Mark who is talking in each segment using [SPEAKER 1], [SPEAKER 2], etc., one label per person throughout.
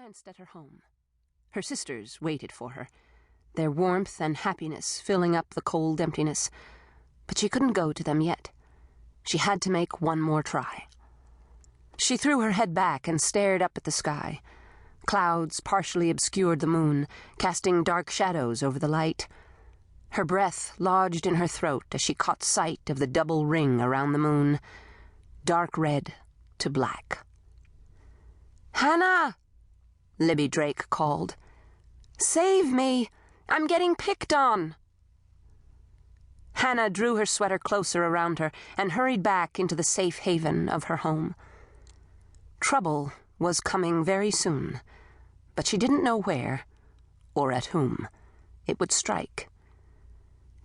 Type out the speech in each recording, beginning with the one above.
[SPEAKER 1] glanced at her home. Her sisters waited for her, their warmth and happiness filling up the cold emptiness. But she couldn't go to them yet. She had to make one more try. She threw her head back and stared up at the sky. Clouds partially obscured the moon, casting dark shadows over the light. Her breath lodged in her throat as she caught sight of the double ring around the moon, dark red to black. "Hannah!" Libby Drake called. "Save me! I'm getting picked on!" Hannah drew her sweater closer around her and hurried back into the safe haven of her home. Trouble was coming very soon, but she didn't know where, or at whom, it would strike.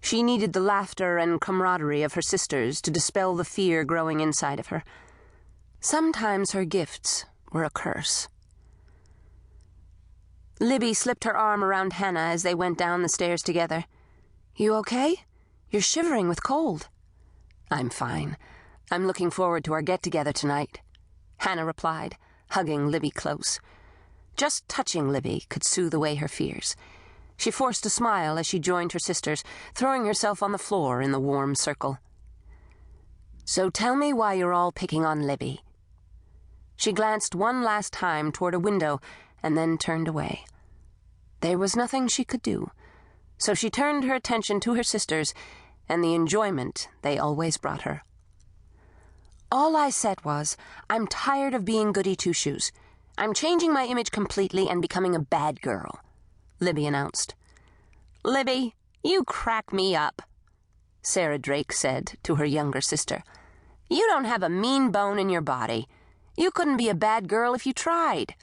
[SPEAKER 1] She needed the laughter and camaraderie of her sisters to dispel the fear growing inside of her. Sometimes her gifts were a curse. Libby slipped her arm around Hannah as they went down the stairs together. "You okay? You're shivering with cold." "I'm fine. I'm looking forward to our get-together tonight," Hannah replied, hugging Libby close. Just touching Libby could soothe away her fears. She forced a smile as she joined her sisters, throwing herself on the floor in the warm circle. "So tell me why you're all picking on Libby." She glanced one last time toward a window and then turned away. There was nothing she could do, so she turned her attention to her sisters and the enjoyment they always brought her. "All I said was, I'm tired of being goody two-shoes. I'm changing my image completely and becoming a bad girl," Libby announced. "Libby, you crack me up," Sarah Drake said to her younger sister. "You don't have a mean bone in your body. You couldn't be a bad girl if you tried."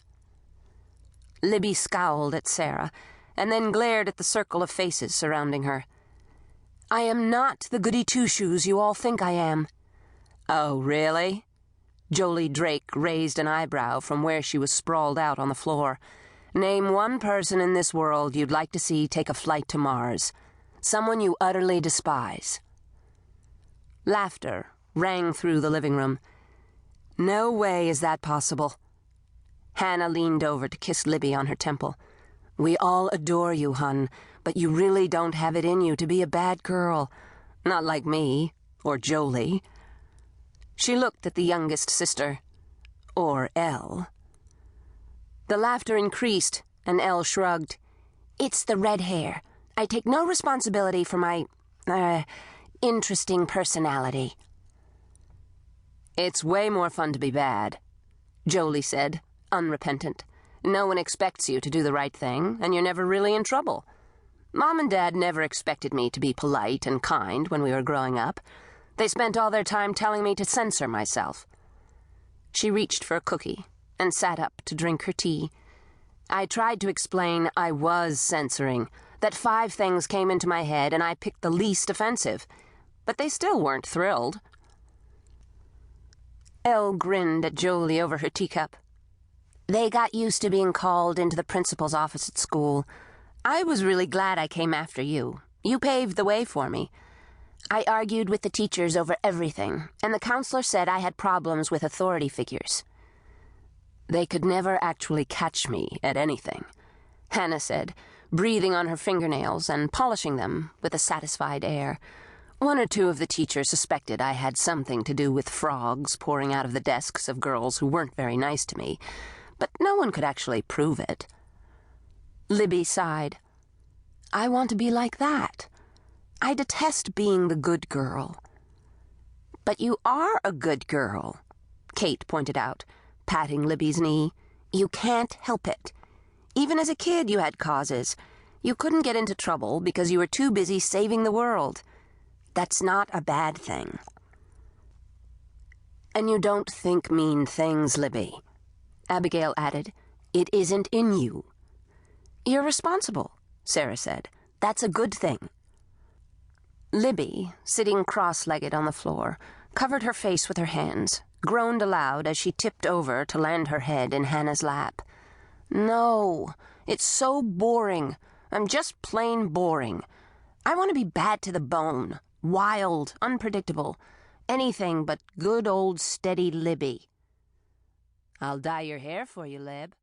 [SPEAKER 1] Libby scowled at Sarah, and then glared at the circle of faces surrounding her. "I am not the goody two-shoes you all think I am." "Oh, really?" Jolie Drake raised an eyebrow from where she was sprawled out on the floor. "Name one person in this world you'd like to see take a flight to Mars. Someone you utterly despise." Laughter rang through the living room. "No way is that possible." Hannah leaned over to kiss Libby on her temple. "We all adore you, hun, but you really don't have it in you to be a bad girl. Not like me, or Jolie." She looked at the youngest sister, or Elle. The laughter increased, and Elle shrugged. "It's the red hair. I take no responsibility for my, interesting personality." "It's way more fun to be bad," Jolie said, unrepentant. "No one expects you to do the right thing, and you're never really in trouble. Mom and Dad never expected me to be polite and kind when we were growing up. They spent all their time telling me to censor myself." She reached for a cookie and sat up to drink her tea. "I tried to explain I was censoring, that 5 things came into my head and I picked the least offensive, but they still weren't thrilled." Elle grinned at Jolie over her teacup. "They got used to being called into the principal's office at school. I was really glad I came after you. You paved the way for me. I argued with the teachers over everything, and the counselor said I had problems with authority figures." "They could never actually catch me at anything," Hannah said, breathing on her fingernails and polishing them with a satisfied air. "1 or 2 of the teachers suspected I had something to do with frogs pouring out of the desks of girls who weren't very nice to me, but no one could actually prove it." Libby sighed. "I want to be like that. I detest being the good girl." "But you are a good girl," Kate pointed out, patting Libby's knee. "You can't help it. Even as a kid you had causes. You couldn't get into trouble because you were too busy saving the world. That's not a bad thing." "And you don't think mean things, Libby," Abigail added. "It isn't in you." "You're responsible," Sarah said. "That's a good thing." Libby, sitting cross-legged on the floor, covered her face with her hands, groaned aloud as she tipped over to land her head in Hannah's lap. "No, it's so boring. I'm just plain boring. I want to be bad to the bone, wild, unpredictable, anything but good old steady Libby." "I'll dye your hair for you, Lib."